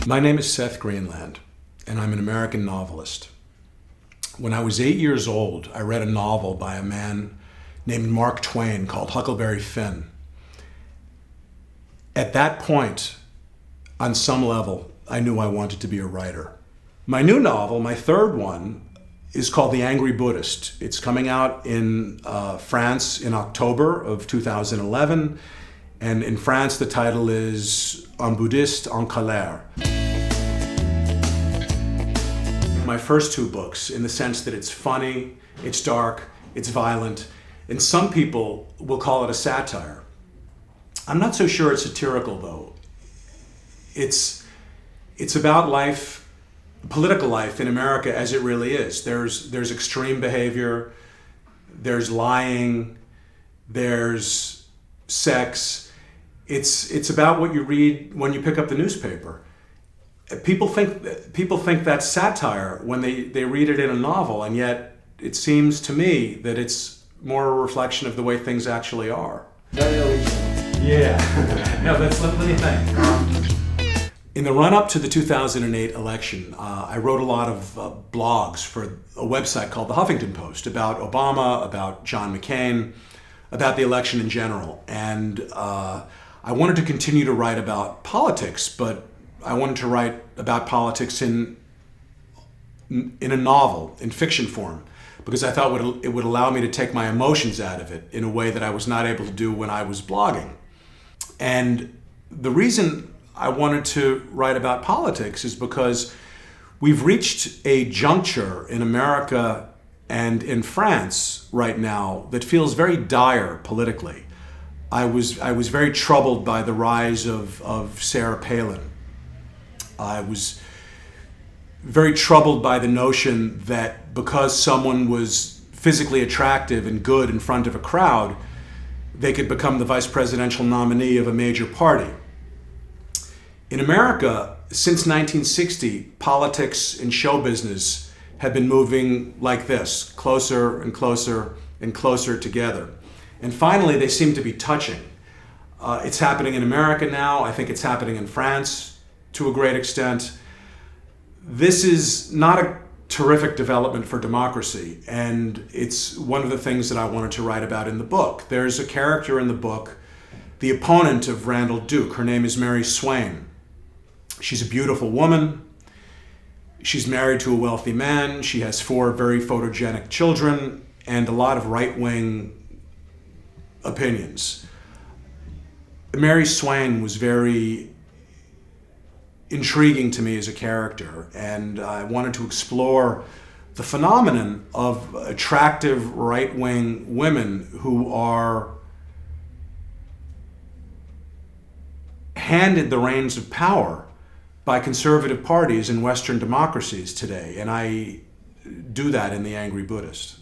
My name is Seth Greenland, and I'm an American novelist. When I was 8 years old, I read a novel by a man named Mark Twain called Huckleberry Finn. At that point, on some level, I knew I wanted to be a writer. My new novel, my third one, is called The Angry Buddhist. It's coming out in France in October of 2011, and in France the title is Un bouddhiste en colère. My first two books, in the sense that it's funny, it's dark, it's violent, and some people will call it a satire. I'm not so sure it's satirical, though. It's about life, political life in America as it really is. There's extreme behavior, there's lying, there's sex. It's about what you read when you pick up the newspaper. People think that's satire when they read it in a novel, and yet it seems to me that it's more a reflection of the way things actually are. Very original. Yeah. No, let me think. In the run-up to the 2008 election, I wrote a lot of blogs for a website called The Huffington Post about Obama, about John McCain, about the election in general. And I wanted to continue to write about politics, but I wanted to write about politics in a novel, in fiction form, because I thought it would allow me to take my emotions out of it in a way that I was not able to do when I was blogging. And the reason I wanted to write about politics is because we've reached a juncture in America and in France right now that feels very dire politically. I was very troubled by the rise of Sarah Palin. I was very troubled by the notion that because someone was physically attractive and good in front of a crowd, they could become the vice presidential nominee of a major party. In America, since 1960, politics and show business have been moving like this, closer and closer and closer together. And finally, they seem to be touching. It's happening in America now. I think it's happening in France to a great extent. This is not a terrific development for democracy, and it's one of the things that I wanted to write about in the book. There's a character in the book, the opponent of Randall Duke. Her name is Mary Swain. She's a beautiful woman. She's married to a wealthy man. She has 4 very photogenic children and a lot of right-wing opinions. Mary Swain was very intriguing to me as a character, and I wanted to explore the phenomenon of attractive right-wing women who are handed the reins of power by conservative parties in Western democracies today, and I do that in The Angry Buddhist.